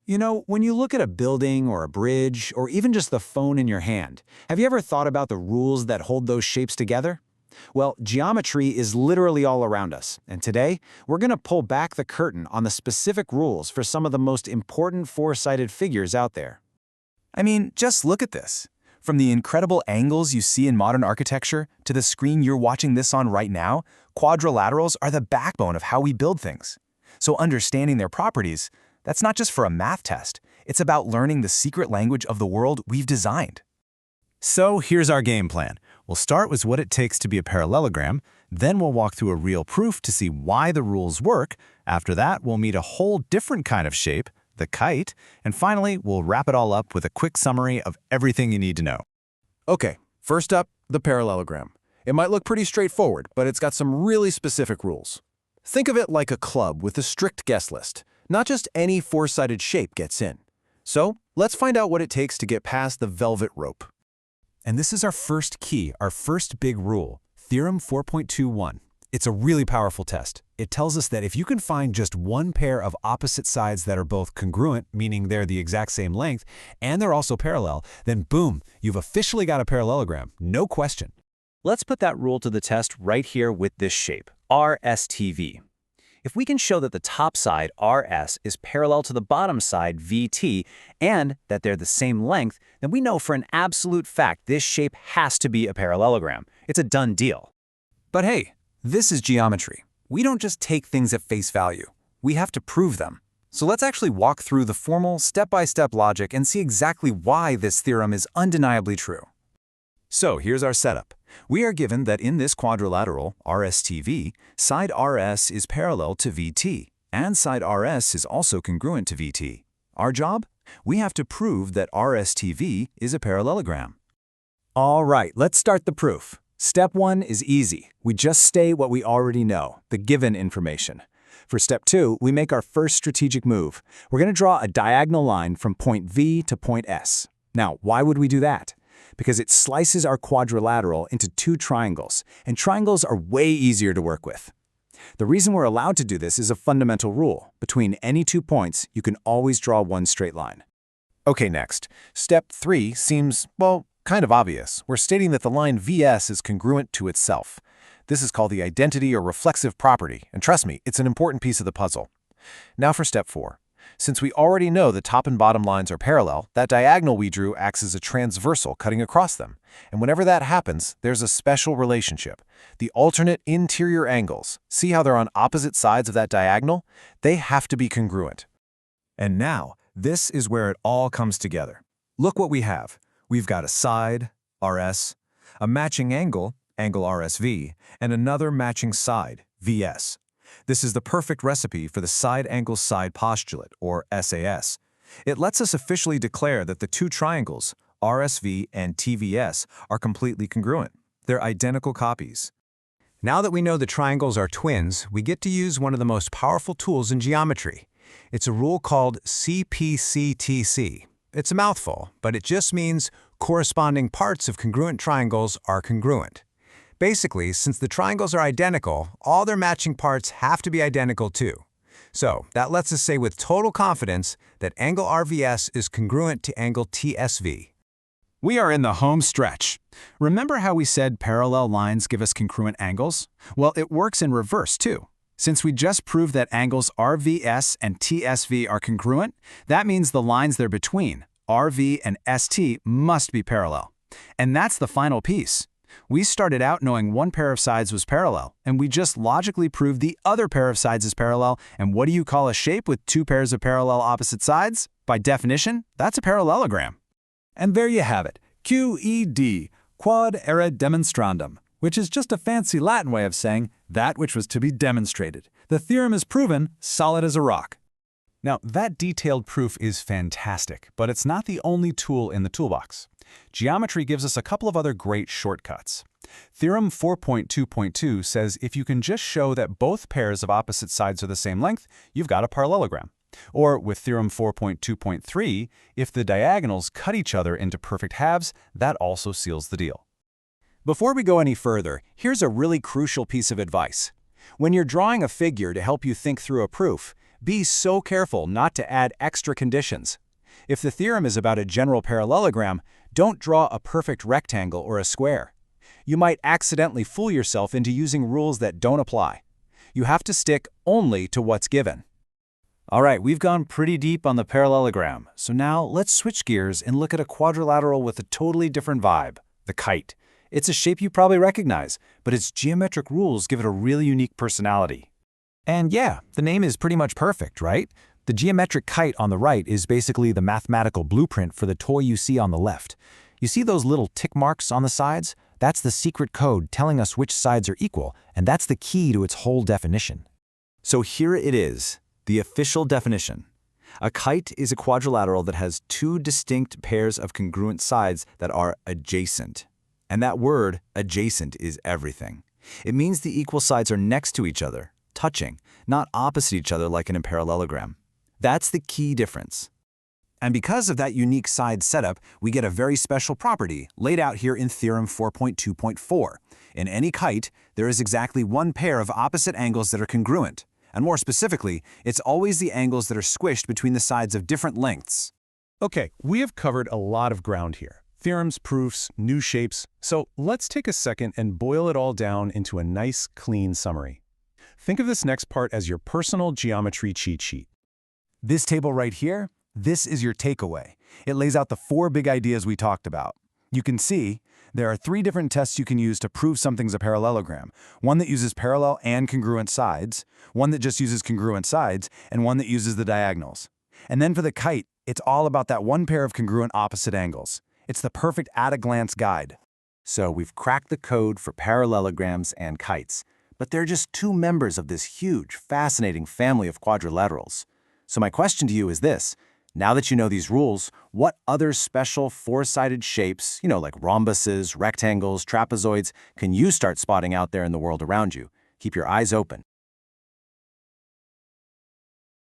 You know, when you look at a building or a bridge or even just the phone in your hand, have you ever thought about the rules that hold those shapes together? Well, geometry is literally all around us, and today we're going to pull back the curtain on the specific rules for some of the most important four-sided figures out there. I mean, just look at this. From the incredible angles you see in modern architecture to the screen you're watching this on right now, quadrilaterals are the backbone of how we build things. So understanding their properties, that's not just for a math test. It's about learning the secret language of the world we've designed. So here's our game plan. We'll start with what it takes to be a parallelogram, then we'll walk through a real proof to see why the rules work. After that, we'll meet a whole different kind of shape, the kite, and finally, we'll wrap it all up with a quick summary of everything you need to know. Okay, first up, the parallelogram. It might look pretty straightforward, but it's got some really specific rules. Think of it like a club with a strict guest list. Not just any four-sided shape gets in. So, let's find out what it takes to get past the velvet rope. And this is our first key, our first big rule, Theorem 4.21. It's a really powerful test. It tells us that if you can find just one pair of opposite sides that are both congruent, meaning they're the exact same length, and they're also parallel, then boom, you've officially got a parallelogram, no question. Let's put that rule to the test right here with this shape, RSTV. If we can show that the top side, RS, is parallel to the bottom side, VT, and that they're the same length, then we know for an absolute fact this shape has to be a parallelogram. It's a done deal. But hey, this is geometry. We don't just take things at face value. We have to prove them. So let's actually walk through the formal, step-by-step logic and see exactly why this theorem is undeniably true. So here's our setup. We are given that in this quadrilateral, RSTV, side RS is parallel to VT, and side RS is also congruent to VT. Our job? We have to prove that RSTV is a parallelogram. All right, let's start the proof. Step 1 is easy. We just state what we already know, the given information. For step 2, we make our first strategic move. We're going to draw a diagonal line from point V to point S. Now, why would we do that? Because it slices our quadrilateral into two triangles, and triangles are way easier to work with. The reason we're allowed to do this is a fundamental rule. Between any 2 points, you can always draw one straight line. Okay, next. Step 3 seems, well, kind of obvious. We're stating that the line VS is congruent to itself. This is called the identity or reflexive property, and trust me, it's an important piece of the puzzle. Now for step 4. Since we already know the top and bottom lines are parallel, that diagonal we drew acts as a transversal cutting across them. And whenever that happens, there's a special relationship. The alternate interior angles, see how they're on opposite sides of that diagonal? They have to be congruent. And now, this is where it all comes together. Look what we have. We've got a side, RS, a matching angle, angle RSV, and another matching side, VS. This is the perfect recipe for the side-angle-side postulate, or SAS. It lets us officially declare that the two triangles, RSV and TVS, are completely congruent. They're identical copies. Now that we know the triangles are twins, we get to use one of the most powerful tools in geometry. It's a rule called CPCTC. It's a mouthful, but it just means corresponding parts of congruent triangles are congruent. Basically, since the triangles are identical, all their matching parts have to be identical too. So that lets us say with total confidence that angle RVS is congruent to angle TSV. We are in the home stretch. Remember how we said parallel lines give us congruent angles? Well, it works in reverse too. Since we just proved that angles RVS and TSV are congruent, that means the lines they're between, RV and ST, must be parallel. And that's the final piece. We started out knowing one pair of sides was parallel, and we just logically proved the other pair of sides is parallel, and what do you call a shape with two pairs of parallel opposite sides? By definition, that's a parallelogram. And there you have it, QED, quod erat demonstrandum, which is just a fancy Latin way of saying that which was to be demonstrated. The theorem is proven, solid as a rock. Now, that detailed proof is fantastic, but it's not the only tool in the toolbox. Geometry gives us a couple of other great shortcuts. Theorem 4.2.2 says if you can just show that both pairs of opposite sides are the same length, you've got a parallelogram. Or with Theorem 4.2.3, if the diagonals cut each other into perfect halves, that also seals the deal. Before we go any further, here's a really crucial piece of advice. When you're drawing a figure to help you think through a proof, Be so careful not to add extra conditions. If the theorem is about a general parallelogram, don't draw a perfect rectangle or a square. You might accidentally fool yourself into using rules that don't apply. You have to stick only to what's given. All right, we've gone pretty deep on the parallelogram, so now let's switch gears and look at a quadrilateral with a totally different vibe, the kite. It's a shape you probably recognize, but its geometric rules give it a really unique personality. And yeah, the name is pretty much perfect, right? The geometric kite on the right is basically the mathematical blueprint for the toy you see on the left. You see those little tick marks on the sides? That's the secret code telling us which sides are equal, and that's the key to its whole definition. So here it is, the official definition. A kite is a quadrilateral that has two distinct pairs of congruent sides that are adjacent. And that word, adjacent, is everything. It means the equal sides are next to each other, touching, not opposite each other like in a parallelogram. That's the key difference. And because of that unique side setup, we get a very special property laid out here in Theorem 4.2.4. In any kite, there is exactly one pair of opposite angles that are congruent. And more specifically, it's always the angles that are squished between the sides of different lengths. Okay, we have covered a lot of ground here. Theorems, proofs, new shapes. So let's take a second and boil it all down into a nice, clean summary. Think of this next part as your personal geometry cheat sheet. This table right here, this is your takeaway. It lays out the 4 big ideas we talked about. You can see there are 3 different tests you can use to prove something's a parallelogram. One that uses parallel and congruent sides, one that just uses congruent sides, and one that uses the diagonals. And then for the kite, it's all about that one pair of congruent opposite angles. It's the perfect at-a-glance guide. So we've cracked the code for parallelograms and kites, but they're just 2 members of this huge, fascinating family of quadrilaterals. So my question to you is this. Now that you know these rules, what other special 4-sided shapes, like rhombuses, rectangles, trapezoids, can you start spotting out there in the world around you? Keep your eyes open.